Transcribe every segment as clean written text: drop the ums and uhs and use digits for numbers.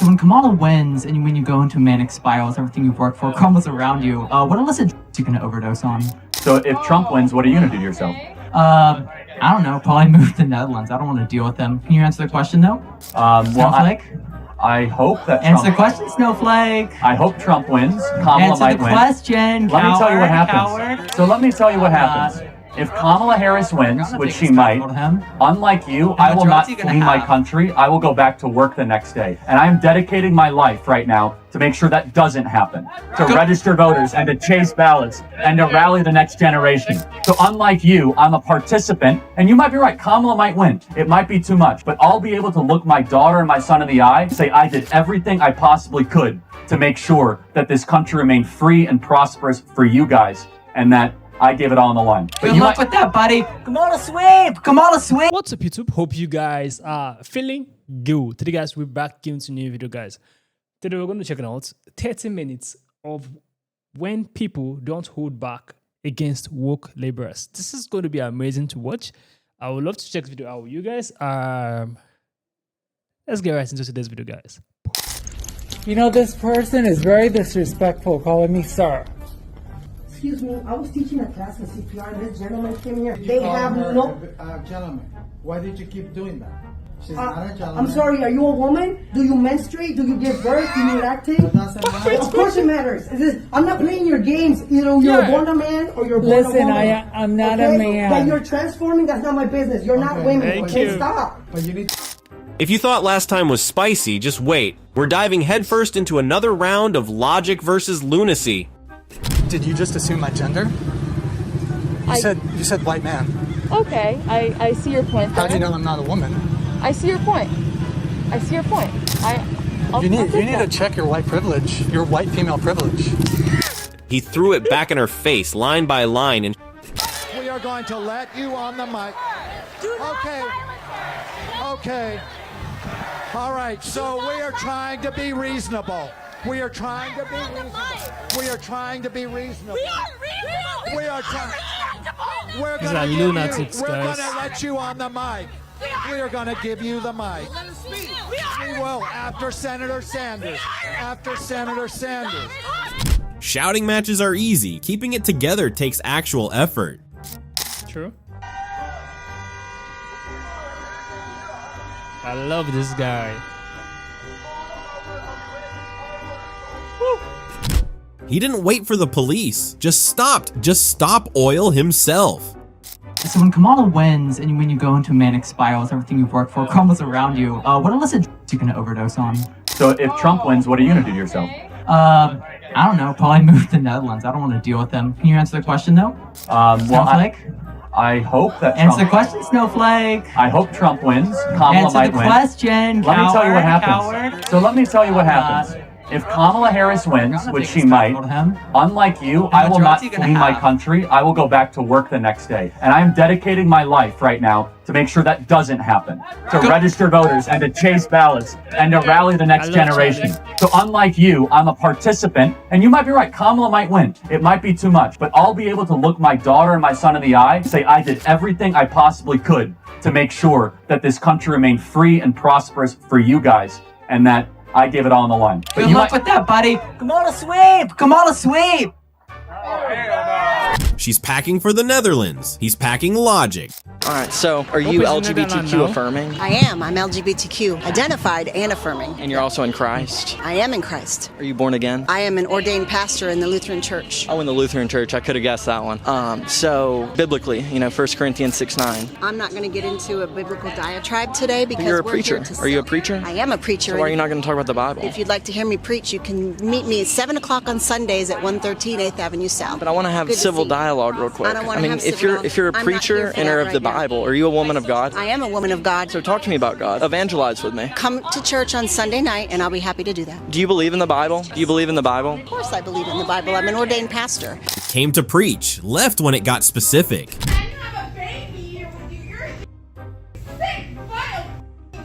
So when Kamala wins, and when you go into manic spirals, everything you've worked for crumbles around you, what illicit drugs you gonna overdose on? So if Trump wins, what are you gonna do to yourself? I don't know, probably move to the Netherlands. I don't want to deal with them. Can you answer the question, though? Snowflake? I hope that Answer the question, Snowflake. I hope Trump wins. Kamala might win. Answer the question, Let me tell you what happens. Coward. So let me tell you what happens. If Kamala Harris wins, which she might, unlike you, I will not flee my country. I will go back to work the next day. And I am dedicating my life right now to make sure that doesn't happen. To register voters and to chase ballots and to rally the next generation. So unlike you, I'm a participant. And you might be right, Kamala might win. It might be too much. But I'll be able to look my daughter and my son in the eye, say I did everything I possibly could to make sure that this country remained free and prosperous for you guys. And that I gave it all on the line. But good luck with that, buddy. Kamala sweep! Kamala sweep! What's up, YouTube? Hope you guys are feeling good. Today, guys, we're back into a new video, guys. Today, we're going to check out 30 minutes of when people don't hold back against woke laborers. This is going to be amazing to watch. I would love to check this video out with you guys. Let's get right into today's video, guys. You know, this person is very disrespectful calling me sir. Excuse me, I was teaching a class in CPR and this gentleman came here. They have no... Gentlemen, why did you keep doing that? She's not a gentleman. I'm sorry, are you a woman? Do you menstruate? Do you give birth? Do you lactate? It doesn't matter. Of course it matters. I'm not playing your games. You know, you're born a man or you're born a Listen, woman. I'm not a man. That you're transforming, that's not my business. You're not women. Thank Okay, you. stop. But you need... If you thought last time was spicy, just wait. We're diving headfirst into another round of logic versus lunacy. Did you just assume my gender? You said white man. Okay, I see your point. How do you know I'm not a woman? I see your point. I see your point. You need to check your white privilege, your white female privilege. He threw it back in her face, line by line, and We are going to let you on the mic. Okay. Okay. All right, so we are trying to be reasonable. We are trying to be reasonable. We are trying to be reasonable. We are reasonable. We are trying. We're These gonna are give you- lunatics, We're guys. gonna let you on the mic. We are gonna give you the mic. We will after Senator Sanders. After Senator Sanders. shouting matches are easy. Keeping it together takes actual effort. True. I love this guy. He didn't wait for the police. Just stop oil himself. So when Kamala wins, and when you go into manic spirals, everything you've worked for crumbles around you, what illicit drugs you gonna overdose on? So if Trump wins, what are you gonna do to yourself? I don't know, probably move to the Netherlands. I don't want to deal with them. Can you answer the question, though? Snowflake? I hope that Answer the Trump... question, Snowflake. I hope Trump wins. Kamala Answer might the win. question, Let me tell you what happens. Coward. So let me tell you what happens. If Kamala Harris wins, which she might, unlike you, I will not flee my country. I will go back to work the next day. And I am dedicating my life right now to make sure that doesn't happen. To register voters and to chase ballots and to rally the next generation. So unlike you, I'm a participant. And you might be right, Kamala might win. It might be too much. But I'll be able to look my daughter and my son in the eye, say I did everything I possibly could to make sure that this country remained free and prosperous for you guys. And that I gave it all on the line. But good luck with that, buddy. Kamala sweep! Kamala sweep! She's packing for the Netherlands. He's packing logic. Alright, so are you LGBTQ affirming? I am. I'm LGBTQ identified and affirming. And you're also in Christ? I am in Christ. Are you born again? I am an ordained pastor in the Lutheran Church. Oh, in the Lutheran Church. I could have guessed that one. So, biblically, 1 Corinthians 6:9. I'm not going to get into a biblical diatribe today because You're a we're preacher. here to Are you a preacher? I am a preacher. So why are you not going to talk about the Bible? If you'd like to hear me preach, you can meet me at 7 o'clock on Sundays at 113 8th Avenue South. But I want to have civil dialogue real quick. I don't want to have if civil you're if you're a dialogue. I'm not preacher here for and that are of right the now. Bible, are you a woman of God? I am a woman of God. So talk to me about God. Evangelize with me. Come to church on Sunday night and I'll be happy to do that. Do you believe in the Bible? Do you believe in the Bible? Of course I believe in the Bible. I'm an ordained pastor. Came to preach, left when it got specific. I have a baby here with you. You're a sick, vile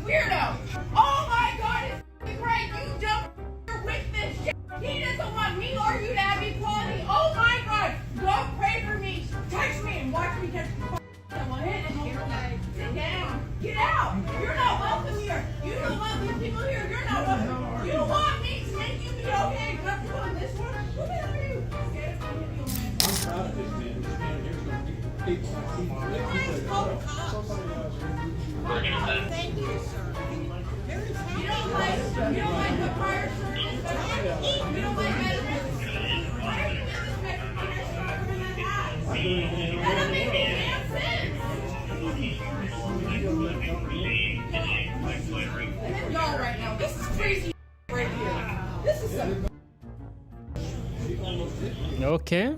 weirdo. Oh my God, it's great. You don't with this shit. He doesn't want me or you to have equality. Oh my God, don't pray for me. Touch me and watch me touch someone in here. Sit down. Get out. You're not welcome here. You don't love these people here. You're not welcome. You don't like the prior service. You don't like medicine. Why are you this medicine that's stronger than that? That doesn't make any damn sense. And then y'all right now, this is crazy right here. This is some. Okay.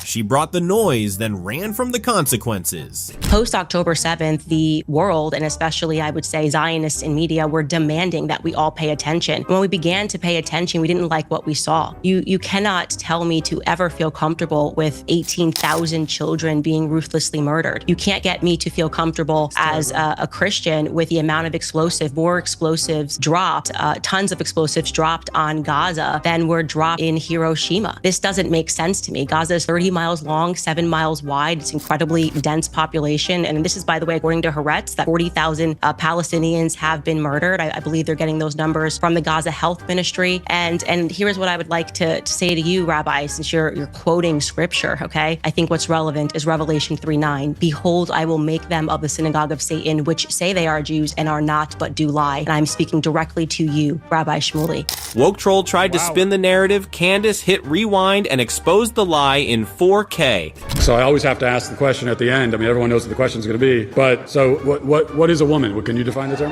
She brought the noise, then ran from the consequences. Post October 7th, the world, and especially I would say Zionists in media, were demanding that we all pay attention. When we began to pay attention, we didn't like what we saw. You cannot tell me to ever feel comfortable with 18,000 children being ruthlessly murdered. You can't get me to feel comfortable as a Christian with the amount of more explosives dropped, tons of explosives dropped on Gaza than were dropped in Hiroshima. This doesn't make sense to me. Gaza is 30 miles long, 7 miles wide. It's incredibly dense population. And this is, by the way, according to Haaretz, that 40,000 Palestinians have been murdered. I believe they're getting those numbers from the Gaza Health Ministry. And here's what I would like to say to you, Rabbi, since you're quoting scripture, okay? I think what's relevant is Revelation 3:9. Behold, I will make them of the synagogue of Satan, which say they are Jews and are not, but do lie. And I'm speaking directly to you, Rabbi Shmuley. Woke Troll tried to spin the narrative. Candace hit rewind and exposed the lie in 4K. So I always have to ask the question at the end. I mean, everyone knows what the question is going to be. But so what is a woman? Can you define the term?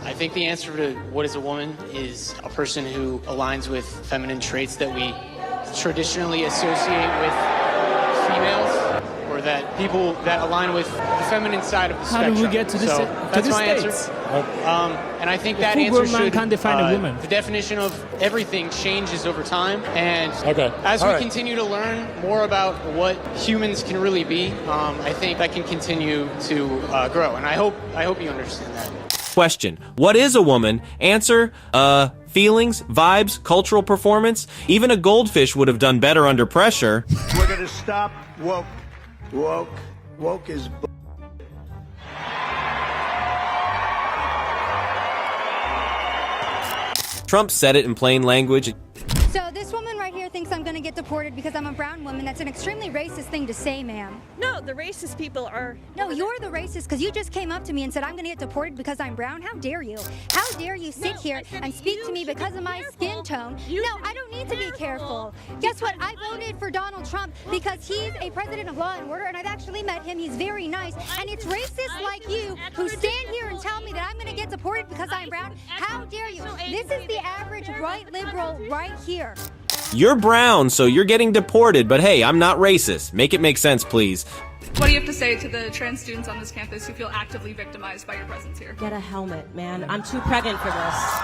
I think the answer to what is a woman is a person who aligns with feminine traits that we traditionally associate with females, or that people that align with the feminine side of the spectrum. How do we get to this? So that's my answer. And I think that answer should. Can't define a woman. The definition of everything changes over time, and as we continue to learn more about what humans can really be, I think that can continue to grow. And I hope you understand that. Question: what is a woman? Answer: feelings, vibes, cultural performance. Even a goldfish would have done better under pressure. We're gonna stop woke. Woke is. Trump said it in plain language. So this woman right here thinks I'm going to get deported because I'm a brown woman. That's an extremely racist thing to say, ma'am. No, the racist people are... No, you're the racist because you just came up to me and said I'm going to get deported because I'm brown. How dare you? How dare you sit here and speak to me because of my skin tone? No, I don't need to be careful. Guess what? I voted for Donald Trump because he's a president of law and order, and I've actually met him. He's very nice. And it's racists like you who stand here and tell me that I'm going to get deported because I'm brown. How dare you? This is the average right liberal right here. You're brown, so you're getting deported, but hey, I'm not racist. Make it make sense, please. What do you have to say to the trans students on this campus who feel actively victimized by your presence here? Get a helmet, man. I'm too pregnant for this.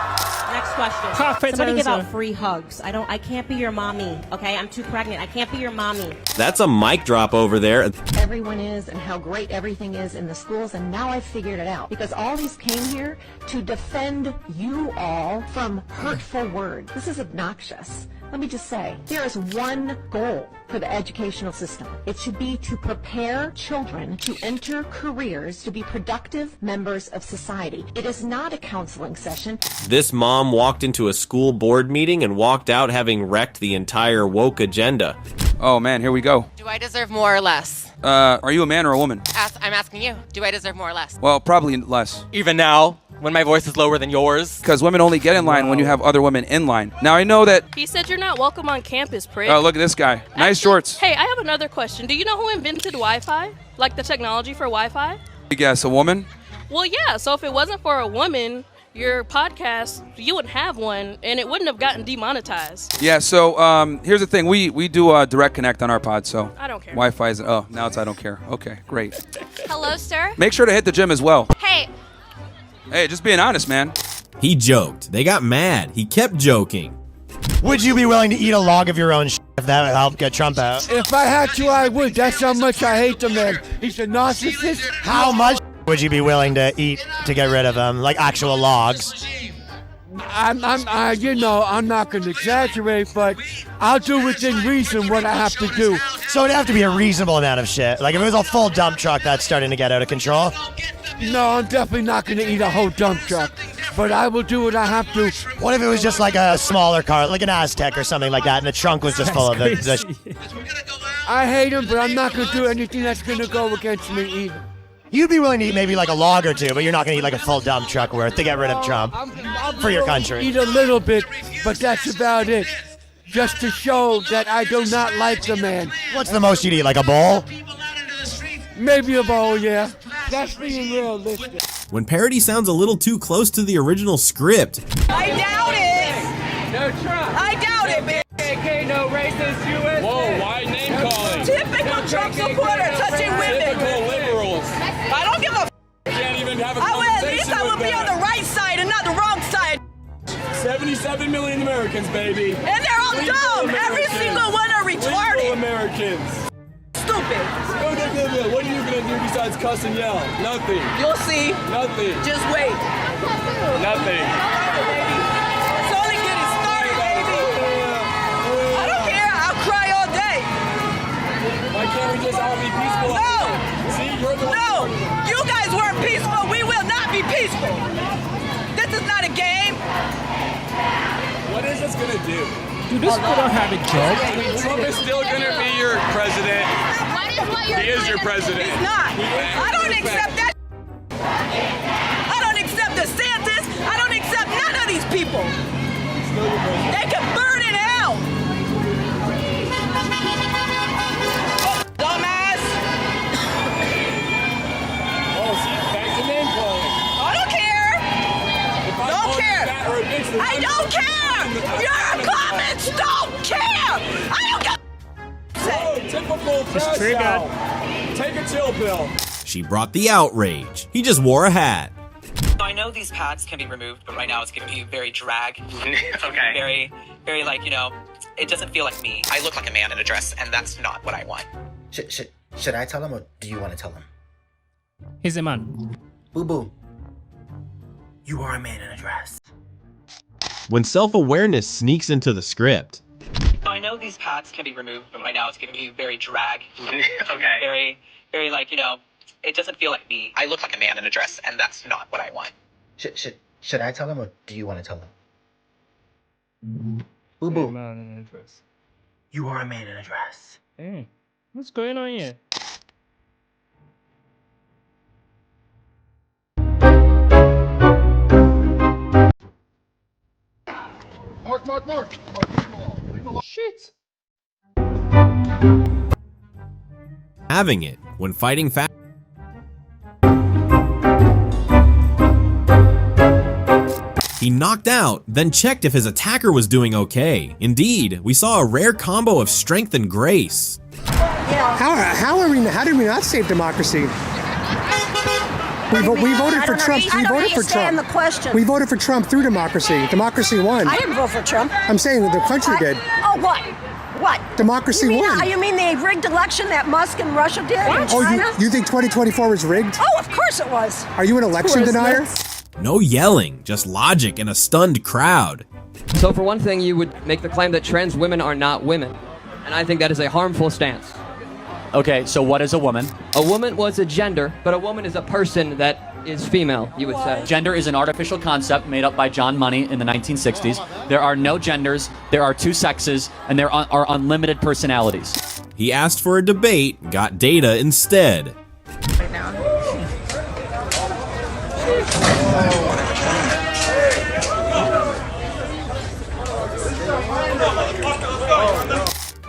Next question. Perfect Somebody give answer. out free hugs. I can't be your mommy, okay? I'm too pregnant. I can't be your mommy. That's a mic drop over there. Everyone is and how great everything is in the schools, and now I've figured it out. Because all these came here to defend you all from hurtful words. This is obnoxious. Let me just say, there is one goal for the educational system. It should be to prepare children to enter careers to be productive members of society. It is not a counseling session. This mom walked into a school board meeting and walked out having wrecked the entire woke agenda. Oh man, here we go. Do I deserve more or less? Are you a man or a woman? I'm asking you. Do I deserve more or less? Well, probably less. Even now, when my voice is lower than yours? Because women only get in line when you have other women in line. Now I know that... He said you're not welcome on campus, prick. Oh, look at this guy. Nice shorts. Hey, I have another question. Do you know who invented Wi-Fi? Like the technology for Wi-Fi? I guess a woman? Well, yeah. So if it wasn't for a woman, your podcast, you wouldn't have one, and it wouldn't have gotten demonetized. Yeah, so here's the thing. We do a direct connect on our pod, so... I don't care. Wi-Fi is... Oh, now it's I don't care. Okay, great. Hello, sir? Make sure to hit the gym as well. Hey. Hey, just being honest, man. He joked. They got mad. He kept joking. Would you be willing to eat a log of your own if that would help get Trump out? If I had to, I would. That's how much I hate the man. He's a narcissist. How much would you be willing to eat to get rid of him? Like actual logs? I'm not going to exaggerate, but I'll do within reason what I have to do. So it'd have to be a reasonable amount of shit. Like if it was a full dump truck that's starting to get out of control. No, I'm definitely not going to eat a whole dump truck, but I will do what I have to. What if it was just like a smaller car, like an Aztec or something like that, and the trunk was just full of the I hate him, but I'm not going to do anything that's going to go against me either. You'd be willing to eat maybe like a log or two, but you're not going to eat like a full dump truck worth to get rid of Trump for your country. Eat a little bit, but that's about it. Just to show that I do not like the man. What's the most you'd eat, like a bowl? Maybe a bowl, yeah. That's being realistic. When parody sounds a little too close to the original script, I doubt it. No Trump. I doubt it, man. KK, no racist USA. Whoa, why name calling? Typical Trump supporter touching women. Typical liberals. I don't give a Can't even have a I would, at conversation least I would with be on them. the right side and not the wrong side. 77 million Americans, baby. And they're all dumb. Every single one are retarded. Legal Americans. Stupid. What are you gonna do besides cuss and yell? Nothing. You'll see. Nothing. Just wait. Nothing. It's only getting started, baby. I don't care. I'll cry all day. Why can't we just all be peaceful? No. See, you're the one. No. You guys weren't peaceful. We will not be peaceful. This is not a game. What is this gonna do? Do this people don't have a job? Trump is still gonna be your president. He is your president. He's not. I don't accept that. I don't accept DeSantis. I don't accept none of these people. They can burn in hell. Dumbass. Oh, see, back to name calling. I don't care. Don't care. I don't care. Your comments don't care. I don't care. Oh, typical crash out. Take a chill pill. she brought the outrage. He just wore a hat. So I know these pads can be removed, but right now it's giving me very drag. Okay. Very like, you know, it doesn't feel like me. I look like a man in a dress, and that's not what I want. Should I tell him, or do you want to tell him? He's a man. Boo boo. You are a man in a dress. When self-awareness sneaks into the script. So I know these pads can be removed, but right now it's giving me very drag. Okay. Very like, you know, it doesn't feel like me. I look like a man in a dress, and that's not what I want. Should I tell him, or do you want to tell him? Boo boo. Man in a dress. You are a man in a dress. Hey, what's going on here? Mark. Shit. Having it when fighting fast. He knocked out, then checked if his attacker was doing okay. Indeed, we saw a rare combo of strength and grace. How did we not save democracy? We voted for Trump. We voted for Trump. We voted for Trump through democracy. Democracy won. I didn't vote for Trump. I'm saying that the country did. Oh, what? What? Democracy won. You mean the rigged election that Musk and Russia did in China? You think 2024 was rigged? Oh, of course it was. Are you an election denier? No yelling, just logic and a stunned crowd. So for one thing, you would make the claim that trans women are not women. And I think that is a harmful stance. Okay, so what is a woman? A woman was a gender, but a woman is a person that is female, you would say. Gender is an artificial concept made up by John Money in the 1960s. There are no genders, there are two sexes, and there are unlimited personalities. He asked for a debate, got data instead. Right now.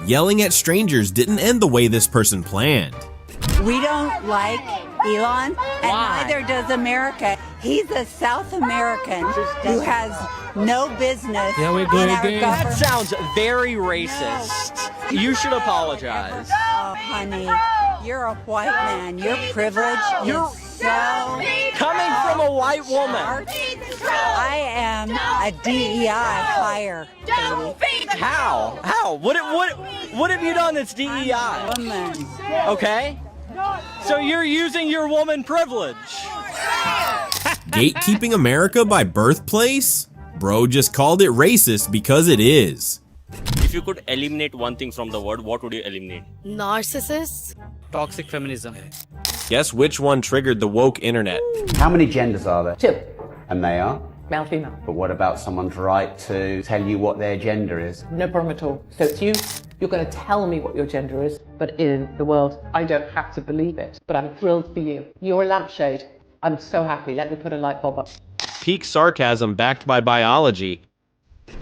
Yelling at strangers didn't end the way this person planned. We don't like Elon, and neither does America. He's a South American who has no business in our government. That sounds very racist. No. You should apologize. Oh, honey, you're a white man. Your privilege is so... Coming from a white woman. I am a DEI hire, baby. How? What have you done that's DEI? Woman. Okay. So you're using your woman privilege. Gatekeeping America by birthplace? Bro just called it racist because it is. If you could eliminate one thing from the world, what would you eliminate? Narcissists. Toxic feminism. Guess which one triggered the woke internet? How many genders are there? 2. And they are? Male, female. But what about someone's right to tell you what their gender is? No problem at all. So it's you You're going to tell me what your gender is, but in the world, I don't have to believe it. But I'm thrilled for you. You're a lampshade. I'm so happy. Let me put a light bulb up. Peak sarcasm backed by biology.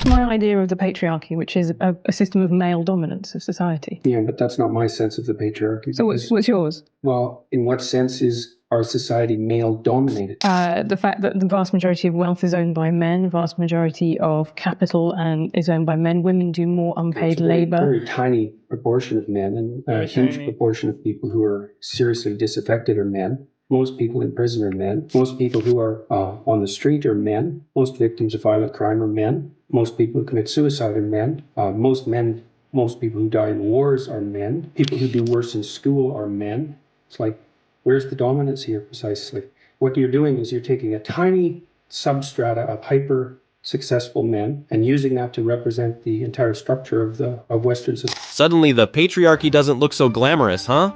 My idea of the patriarchy, which is a system of male dominance of society. Yeah, but that's not my sense of the patriarchy. So what's yours? Well, in what sense is our society male-dominated? The fact that the vast majority of wealth is owned by men, the vast majority of capital is owned by men. Women do more unpaid labor. Very tiny proportion of men, and a huge proportion of people who are seriously disaffected are men. Most people in prison are men. Most people who are on the street are men. Most victims of violent crime are men. Most people who commit suicide are men. Most people who die in wars are men. People who do worse in school are men. It's like, where's the dominance here precisely? What you're doing is you're taking a tiny substrata of hyper successful men and using that to represent the entire structure of Western society. Suddenly the patriarchy doesn't look so glamorous, huh?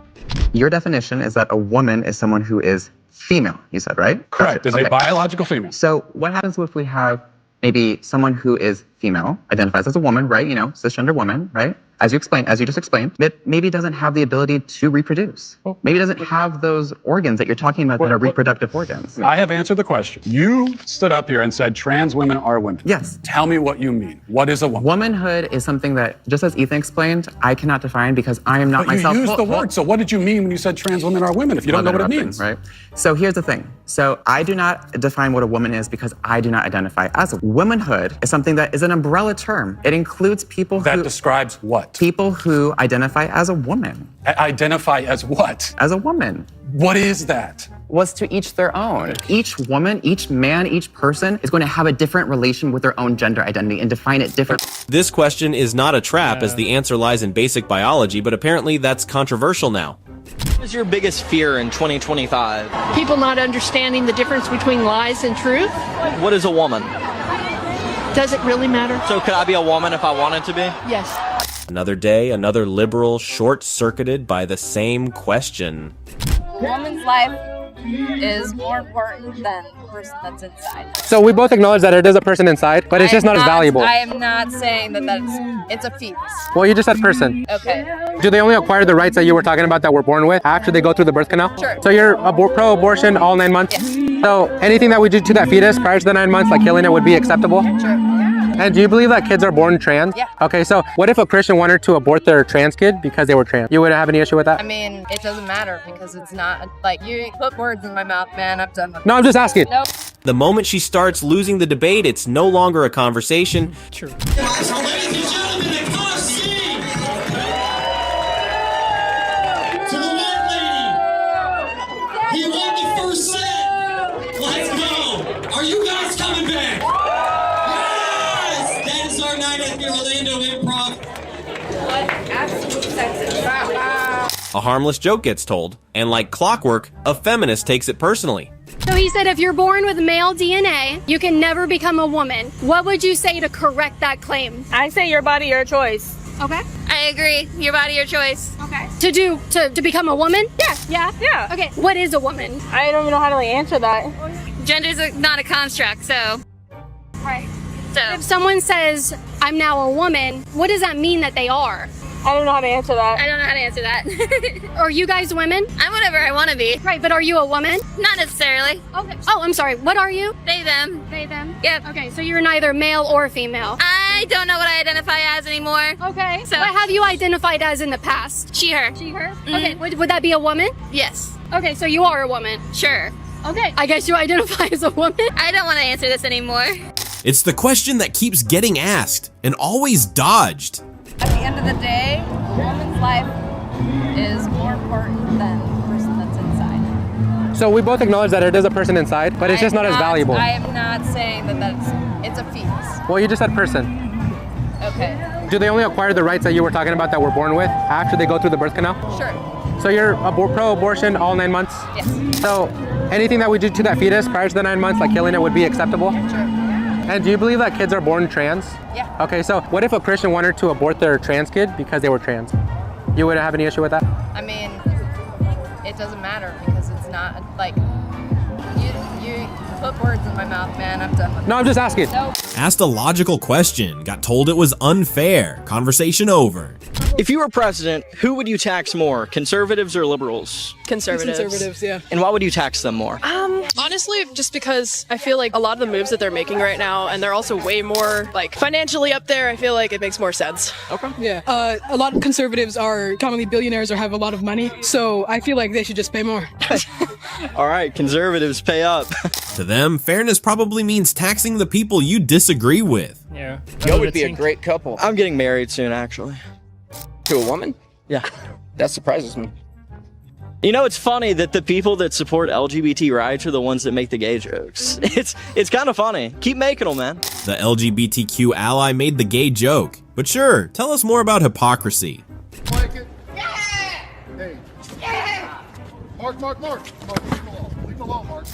Your definition is that a woman is someone who is female, you said, right? Correct, is a biological female. So what happens if we have maybe someone who is female, identifies as a woman, right? You know, cisgender woman, right? As you just explained, that maybe doesn't have the ability to reproduce. Maybe doesn't have those organs that you're talking about that are reproductive organs. I have answered the question. You stood up here and said trans women are women. Yes. Tell me what you mean. What is a woman? Womanhood is something that, just as Ethan explained, I cannot define because I am not myself. You used the word, so what did you mean when you said trans women are women if you don't know what it means? Right. So here's the thing. So I do not define what a woman is because I do not identify as a womanhood is something that is an umbrella term. It includes people who... That describes what? People who identify as a woman. Identify as what? As a woman. What is that? Was to each their own. Each woman, each man, each person is going to have a different relation with their own gender identity and define it differently. This question is not a trap as the answer lies in basic biology, but apparently that's controversial now. What is your biggest fear in 2025? People not understanding the difference between lies and truth. What is a woman? Does it really matter? So could I be a woman if I wanted to be? Yes. Another day, another liberal short-circuited by the same question. A woman's life is more important than the person that's inside. So we both acknowledge that it is a person inside, but it's just not as valuable. I am not saying that it's a fetus. Well, you just said person. Okay. Do they only acquire the rights that you were talking about that we're born with after they go through the birth canal? Sure. So you're pro-abortion all 9 months? Yes. So anything that we do to that fetus prior to the 9 months, like killing it, would be acceptable? Sure. And do you believe that kids are born trans? Yeah. Okay, so what if a Christian wanted to abort their trans kid because they were trans? You wouldn't have any issue with that? I mean, it doesn't matter because it's not, like, you put words in my mouth, man, I'm done with No, I'm just asking. Nope. The moment she starts losing the debate, it's no longer a conversation. True. So ladies and gentlemen, the Colosseum! To the white lady! He won the first set! Let's go! Are you guys coming back? Yes! That is our night at the Orlando Improv. What absolute sexist. A harmless joke gets told, and like clockwork, a feminist takes it personally. So he said if you're born with male DNA, you can never become a woman. What would you say to correct that claim? I say your body, your choice. Okay. I agree. Your body, your choice. Okay. To become a woman? Yeah. Yeah. Okay. What is a woman? I don't even know how to answer that. Gender's not a construct, so. Right. So if someone says, I'm now a woman, what does that mean that they are? I don't know how to answer that. I don't know how to answer that. Are you guys women? I'm whatever I want to be. Right, but are you a woman? Not necessarily. Okay. Oh, I'm sorry. What are you? They, them. They, them? Yep. Okay, so you're neither male or female. I don't know what I identify as anymore. Okay. So what have you identified as in the past? She, her. She, her? Mm-hmm. Okay, would that be a woman? Yes. Okay, so you are a woman. Sure. Okay, I guess you identify as a woman. I don't want to answer this anymore. It's the question that keeps getting asked and always dodged. At the end of the day, a woman's life is more important than the person that's inside. So we both acknowledge that it is a person inside, but it's just not as valuable. I am not saying that it's a fetus. Well, you just said person. Okay. Do they only acquire the rights that you were talking about that we're born with after they go through the birth canal? Sure. So you're pro-abortion all 9 months? Yes. So anything that we do to that fetus prior to the 9 months, like killing it, would be acceptable? Sure. And do you believe that kids are born trans? Yeah. Okay, so what if a Christian wanted to abort their trans kid because they were trans? You wouldn't have any issue with that? I mean, it doesn't matter because it's not, like, you put put words in my mouth, man. I'm done with No, I'm just asking. Nope. Asked a logical question, got told it was unfair. Conversation over. If you were president, who would you tax more, conservatives or liberals? Conservatives, yeah. And why would you tax them more? Honestly, just because I feel like a lot of the moves that they're making right now, and they're also way more like financially up there, I feel like it makes more sense. Okay. Yeah. A lot of conservatives are commonly billionaires or have a lot of money, so I feel like they should just pay more. All right, conservatives pay up. To them, fairness probably means taxing the people you disagree with. Yeah. Y'all would be a great couple. I'm getting married soon, actually. To a woman? Yeah. That surprises me. You know, it's funny that the people that support LGBT rights are the ones that make the gay jokes. It's kind of funny. Keep making them, man. The LGBTQ ally made the gay joke. But sure, tell us more about hypocrisy. Mark. Leave him alone, Mark.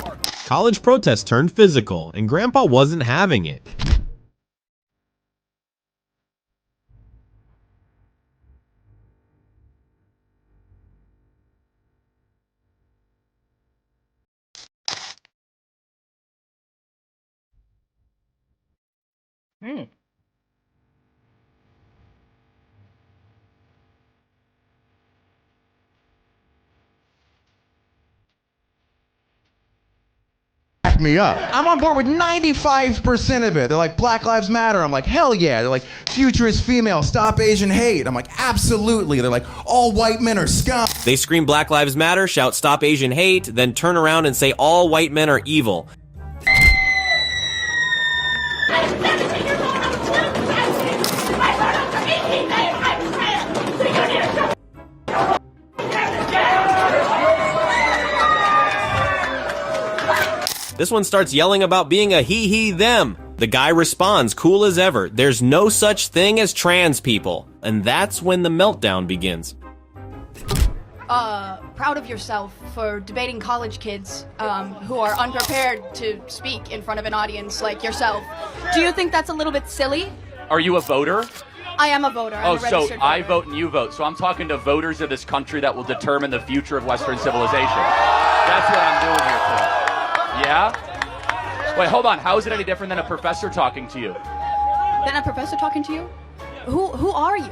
College protests turned physical, and Grandpa wasn't having it. Me up. I'm on board with 95% of it. They're like, Black Lives Matter. I'm like, hell yeah. They're like, future is female, stop Asian hate. I'm like, absolutely. They're like, all white men are scum. They scream Black Lives Matter, shout Stop Asian Hate, then turn around and say all white men are evil. This one starts yelling about being a he, them. The guy responds, cool as ever, there's no such thing as trans people. And that's when the meltdown begins. Proud of yourself for debating college kids who are unprepared to speak in front of an audience like yourself. Do you think that's a little bit silly? Are you a voter? I am a voter. I'm a So registered I voter. vote and you vote. So I'm talking to voters of this country that will determine the future of Western civilization. That's what I'm doing here for. Yeah? Wait, hold on. How is it any different than a professor talking to you? Then a professor talking to you? Who are you?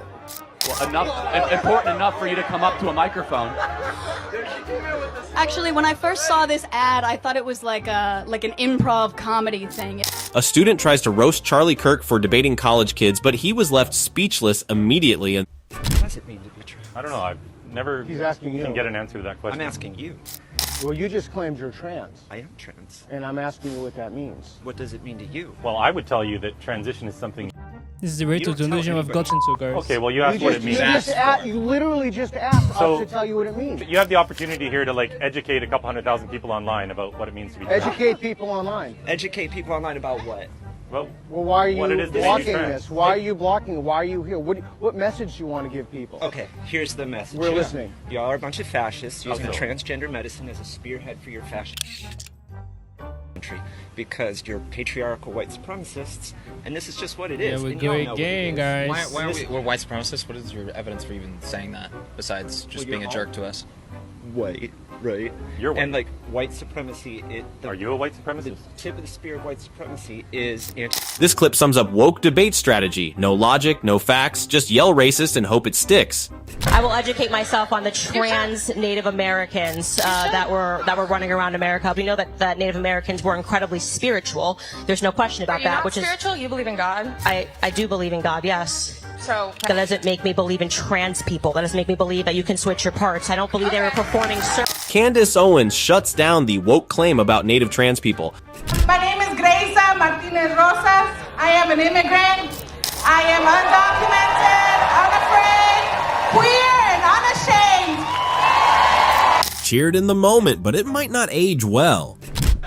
Well, important enough for you to come up to a microphone. Actually, when I first saw this ad, I thought it was like an improv comedy thing. A student tries to roast Charlie Kirk for debating college kids, but he was left speechless immediately. And What does it mean to be trans? I don't know. I've never can get an answer to that question. I'm asking you. Well, you just claimed you're trans. I am trans. And I'm asking you what that means. What does it mean to you? Well, I would tell you that transition is something. This is the rate of delusion we've gotten to, guys. Okay, well, you asked what it means. You literally just asked us to tell you what it means. You have the opportunity here to educate a couple 100,000 people online about what it means to be trans. Educate people online. Educate people online about what? Well, why are you blocking trans. this? Why are you blocking? Why are you here? What message do you want to give people? Okay, here's the message. We're listening. Y'all are a bunch of fascists using transgender medicine as a spearhead for your fascist country because you're patriarchal white supremacists, and this is just what it is. Yeah, we're going gay, guys. Why are we're white supremacists? What is your evidence for even saying that, besides just being a jerk to us? White, right? You're white. And white supremacy, are you a white supremacist? The tip of the spear of white supremacy is this clip sums up woke debate strategy. No logic, no facts, just yell racist and hope it sticks. I will educate myself on the trans Native Americans that were running around America. We know that Native Americans were incredibly spiritual. There's no question about that. Which spiritual? You believe in God? I do believe in God, yes. So that doesn't make me believe in trans people. That doesn't make me believe that you can switch your parts. I don't believe they were performing. Candace Owens shuts down the woke claim about native trans people. My name is Gracia Martinez Rosas. I am an immigrant. I am undocumented, unafraid, queer, and unashamed. Cheered in the moment, but it might not age well.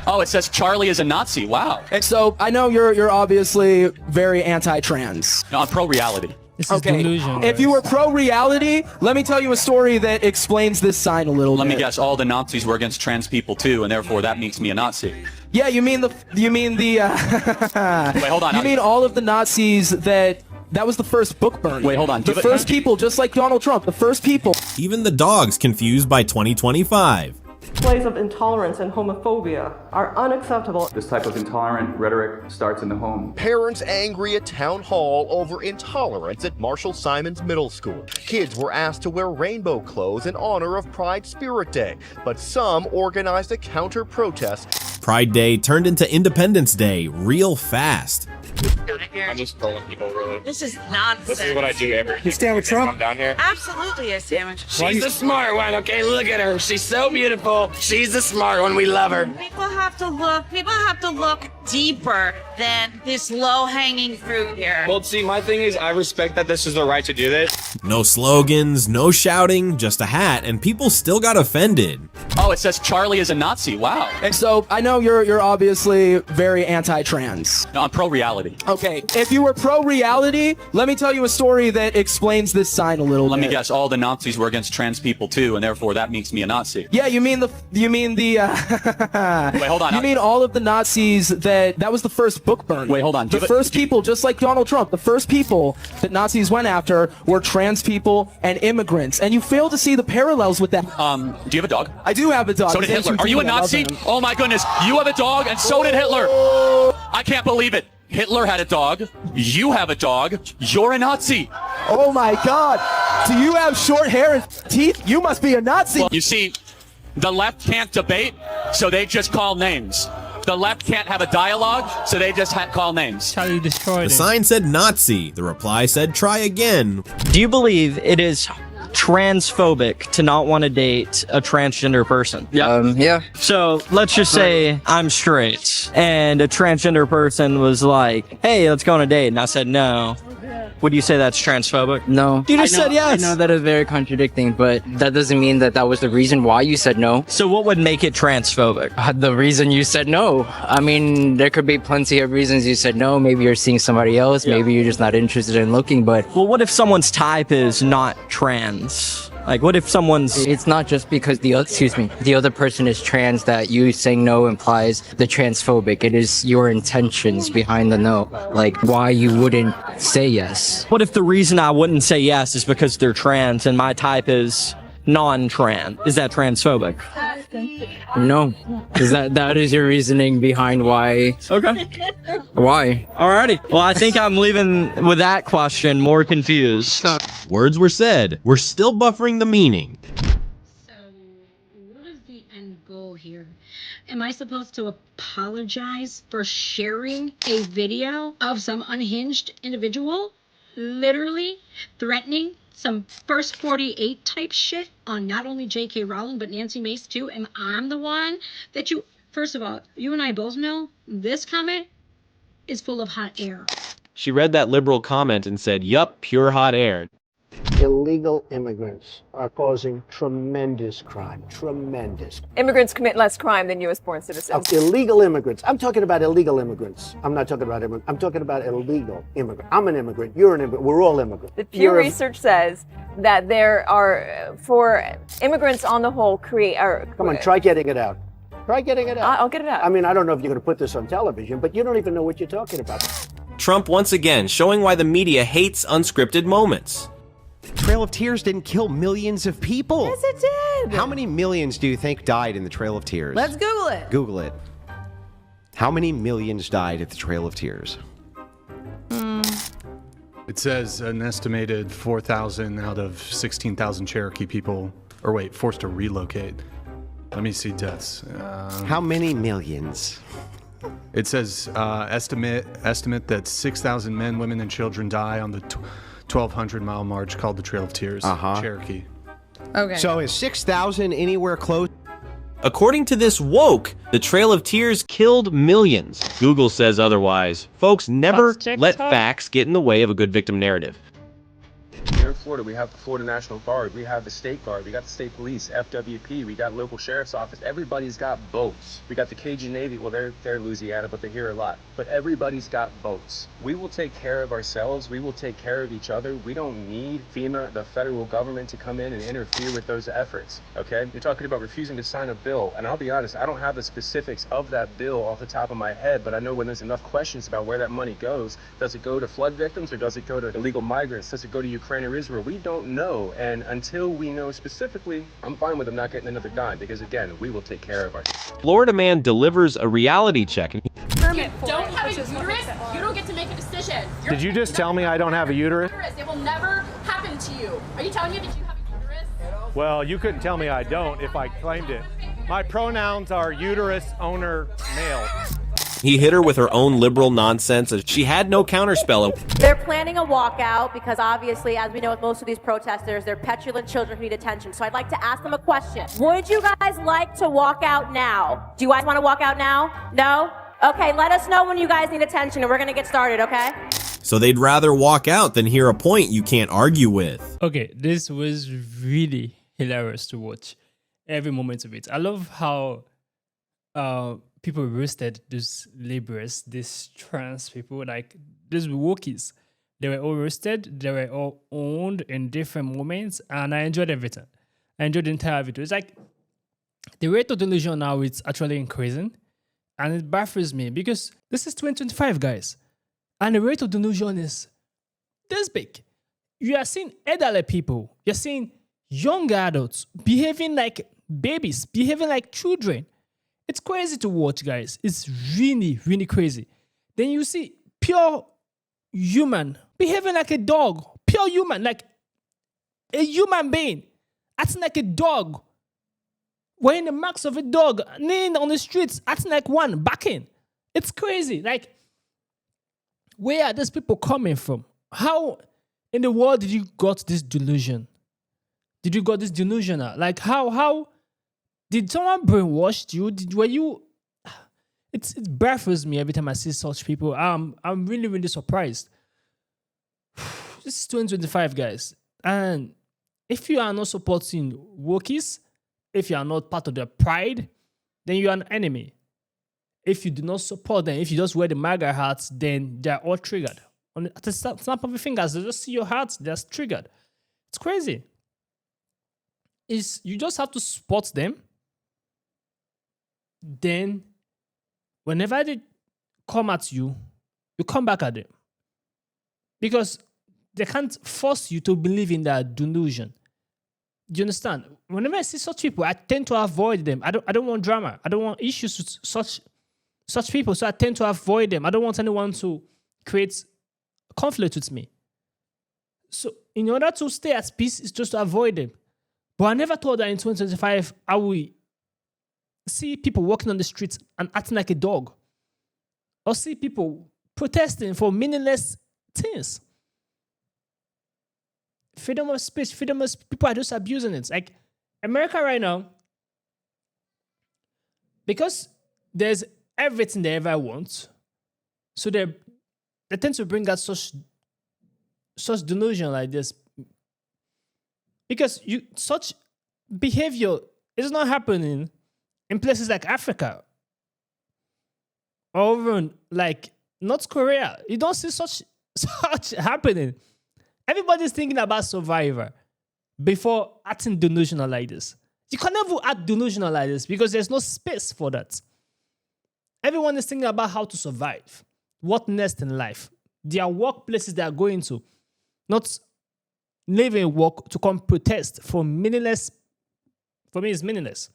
Oh, it says Charlie is a Nazi. Wow. And so I know you're obviously very anti-trans. No, I'm pro-reality. This is delusion. If you were pro-reality, let me tell you a story that explains this sign a little bit. Let me guess. All the Nazis were against trans people too, and therefore that makes me a Nazi. Yeah, you mean the Wait, hold on. You mean all of the Nazis that was the first book burning. Wait, hold on. The first people, just like Donald Trump, the first people. Even the dog's confused by 2025. Displays of intolerance and homophobia are unacceptable. This type of intolerant rhetoric starts in the home. Parents angry at town hall over intolerance at Marshall Simons Middle School. Kids were asked to wear rainbow clothes in honor of Pride Spirit Day, but some organized a counter-protest. Pride Day turned into Independence Day real fast. I'm just trolling people, really. This is nonsense. This is what I do every. You stand with Trump? I'm down here. Absolutely, I stand with Trump. She's the smart one, okay? Look at her. She's so beautiful. She's the smart one. We love her. People have to look deeper than this low-hanging fruit here. Well, see, my thing is I respect that this is the right to do this. No slogans, no shouting, just a hat, and people still got offended. Oh, it says Charlie is a Nazi. Wow. And so I know you're obviously very anti-trans. No, I'm pro-reality. Okay, if you were pro-reality, let me tell you a story that explains this sign a little bit. Let me guess, all the Nazis were against trans people too, and therefore that makes me a Nazi. Yeah, you mean the Wait, hold on. You mean all of the Nazis that was the first book burn. Wait, hold on. The first people, just like Donald Trump, the first people that Nazis went after were trans people and immigrants, and you fail to see the parallels with that. Do you have a dog? I do have a dog. So did Hitler. Are you a Nazi? Oh my goodness, you have a dog, and so did Hitler. I can't believe it. Hitler had a dog. You have a dog. You're a Nazi. Oh my God. Do you have short hair and teeth? You must be a Nazi. Well, you see, the left can't debate, so they just call names. The left can't have a dialogue, so they just call names. How you destroy The sign said Nazi. The reply said try again. Do you believe it is transphobic to not want to date a transgender person? Yeah. So let's just say I'm straight and a transgender person was like, hey, let's go on a date. And I said no. Would you say that's transphobic? No. You just said yes. I know that is very contradicting, but that doesn't mean that that was the reason why you said no. So what would make it transphobic? The reason you said no. I mean, there could be plenty of reasons you said no. Maybe you're seeing somebody else. Yeah. Maybe you're just not interested in looking, but... Well, what if someone's type is not trans? Like, what if someone's... It's not just because the other person is trans that you saying no implies the transphobic. It is your intentions behind the no. Like, why you wouldn't say yes. What if the reason I wouldn't say yes is because they're trans and my type is non-trans? Is that transphobic? No. Is that is your reasoning behind why? Okay. Why? Alrighty. Well, I think I'm leaving with that question more confused. Words were said. We're still buffering the meaning. So, what is the end goal here? Am I supposed to apologize for sharing a video of some unhinged individual literally threatening some first 48 type shit on not only J.K. Rowling but Nancy Mace too? And I'm the one that you... First of all, you and I both know this comment is full of hot air. She read that liberal comment and said, yup, pure hot air. Illegal immigrants are causing tremendous crime. Tremendous. Immigrants commit less crime than U.S.-born citizens. Illegal immigrants. I'm talking about illegal immigrants. I'm not talking about immigrants. I'm talking about illegal immigrants. I'm an immigrant. You're an immigrant. We're all immigrants. The Pew Research says that there are, for immigrants on the whole, Come on, try getting it out. Try getting it out. I'll get it out. I mean, I don't know if you're going to put this on television, but you don't even know what you're talking about. Trump once again showing why the media hates unscripted moments. Trail of Tears didn't kill millions of people. Yes, it did. How many millions do you think died in the Trail of Tears? Let's Google it. Google it. How many millions died at the Trail of Tears? It says an estimated 4,000 out of 16,000 Cherokee people, or wait, forced to relocate. Let me see deaths. How many millions? It says estimate that 6,000 men, women, and children die on the 1,200-mile march called the Trail of Tears, Cherokee. Okay. So is 6,000 anywhere close? According to this woke, the Trail of Tears killed millions. Google says otherwise. Folks never let facts get in the way of a good victim narrative. Here in Florida, we have the Florida National Guard, we have the State Guard, we got the State Police, FWP, we got local sheriff's office. Everybody's got boats. We got the Cajun Navy. Well, they're Louisiana, but they're here a lot. But everybody's got boats. We will take care of ourselves. We will take care of each other. We don't need FEMA, the federal government, to come in and interfere with those efforts. Okay? You're talking about refusing to sign a bill, and I'll be honest, I don't have the specifics of that bill off the top of my head, but I know when there's enough questions about where that money goes, does it go to flood victims or does it go to illegal migrants? Does it go to Ukraine or Israel? Remember, we don't know, and until we know specifically, I'm fine with them not getting another dime because, again, we will take care of our. Florida man delivers a reality check. You don't have a uterus, you don't get to make a decision. Did you just tell me I don't have a uterus? It will never happen to you. Are you telling me that you have a uterus? Well, you couldn't tell me I don't if I claimed it. My pronouns are uterus owner male. He hit her with her own liberal nonsense as she had no counterspell. They're planning a walkout because obviously, as we know with most of these protesters, they're petulant children who need attention. So I'd like to ask them a question. Would you guys like to walk out now? Do you guys want to walk out now? No? Okay, let us know when you guys need attention and we're going to get started, okay? So they'd rather walk out than hear a point you can't argue with. Okay, this was really hilarious to watch. Every moment of it. I love how people roasted these laborers, these trans people, like these wokies. They were all roasted, they were all owned in different moments, and I enjoyed everything. I enjoyed the entire video. It's like the rate of delusion now is actually increasing, and it baffles me because this is 2025, guys, and the rate of delusion is this big. You are seeing elderly people, you're seeing young adults behaving like babies, behaving like children. It's crazy to watch, guys. It's really, really crazy. Then you see pure human behaving like a dog. Pure human, like a human being, acting like a dog. Wearing the marks of a dog, kneeling on the streets, acting like one, backing. It's crazy. Like, where are these people coming from? How in the world did you got this delusion? Did you got this delusional? Like, how did someone brainwash you? It baffles me every time I see such people. I'm really, really surprised. This is 2025, guys. And if you are not supporting wokies, if you are not part of their pride, then you are an enemy. If you do not support them, if you just wear the MAGA hats, then they are all triggered. At the snap of your fingers, they just see your hats, they're triggered. It's crazy. You just have to support them. Then, whenever they come at you, you come back at them. Because they can't force you to believe in that delusion. Do you understand? Whenever I see such people, I tend to avoid them. I don't want drama. I don't want issues with such people, so I tend to avoid them. I don't want anyone to create conflict with me. So, in order to stay at peace, it's just to avoid them. But I never thought that in 2025, I will see people walking on the streets and acting like a dog. Or see people protesting for meaningless things. Freedom of speech, people are just abusing it. Like, America right now, because there's everything they ever want, so they tend to bring out such delusion like this. Because such behavior is not happening in places like Africa or even like North Korea. You don't see such happening. Everybody's thinking about survivor before acting delusional like this. You can never act delusional like this because there's no space for that. Everyone is thinking about how to survive, what next in life, their workplaces they are going to, not leaving work to come protest for meaningless. For me, it's meaningless.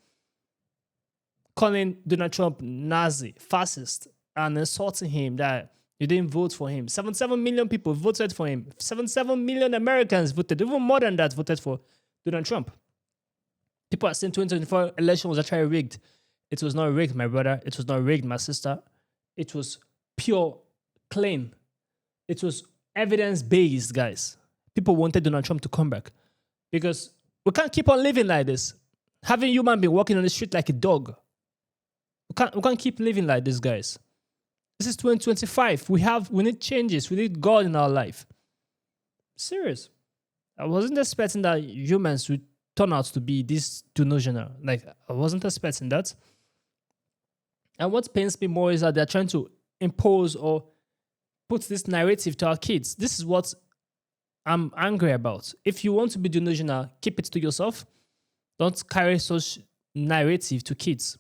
Calling Donald Trump Nazi, fascist, and insulting him that you didn't vote for him. 77 million people voted for him. 77 million Americans voted, even more than that, voted for Donald Trump. People are saying 2024 election was actually rigged. It was not rigged, my brother. It was not rigged, my sister. It was pure, clean. It was evidence-based, guys. People wanted Donald Trump to come back because we can't keep on living like this. Having human being walking on the street like a dog. We can't keep living like this, guys. This is 2025. We need changes. We need God in our life. Serious. I wasn't expecting that humans would turn out to be this delusional. Like, I wasn't expecting that. And what pains me more is that they're trying to impose or put this narrative to our kids. This is what I'm angry about. If you want to be delusional, keep it to yourself. Don't carry such narrative to kids.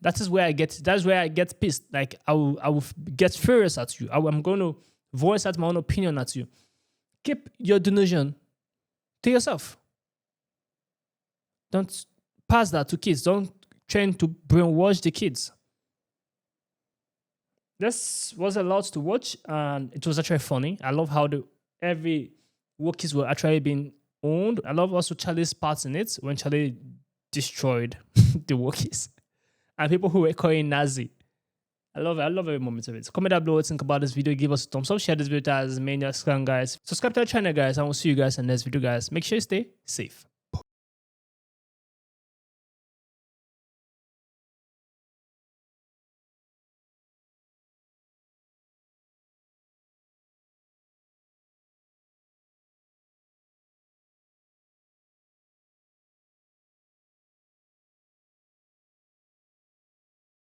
That's where I get pissed. Like, I will get furious at you. I'm going to voice out my own opinion at you. Keep your delusion to yourself. Don't pass that to kids. Don't try to brainwash the kids. This was a lot to watch, and it was actually funny. I love how every Wookiees were actually being owned. I love also Charlie's parts in it when Charlie destroyed the Wookiees and people who were calling Nazi. I love every moment of it. Comment down below what you think about this video. Give us a thumbs up. Share this video as many as can, guys. Subscribe to our channel, guys. And we'll see you guys in the next video, guys. Make sure you stay safe.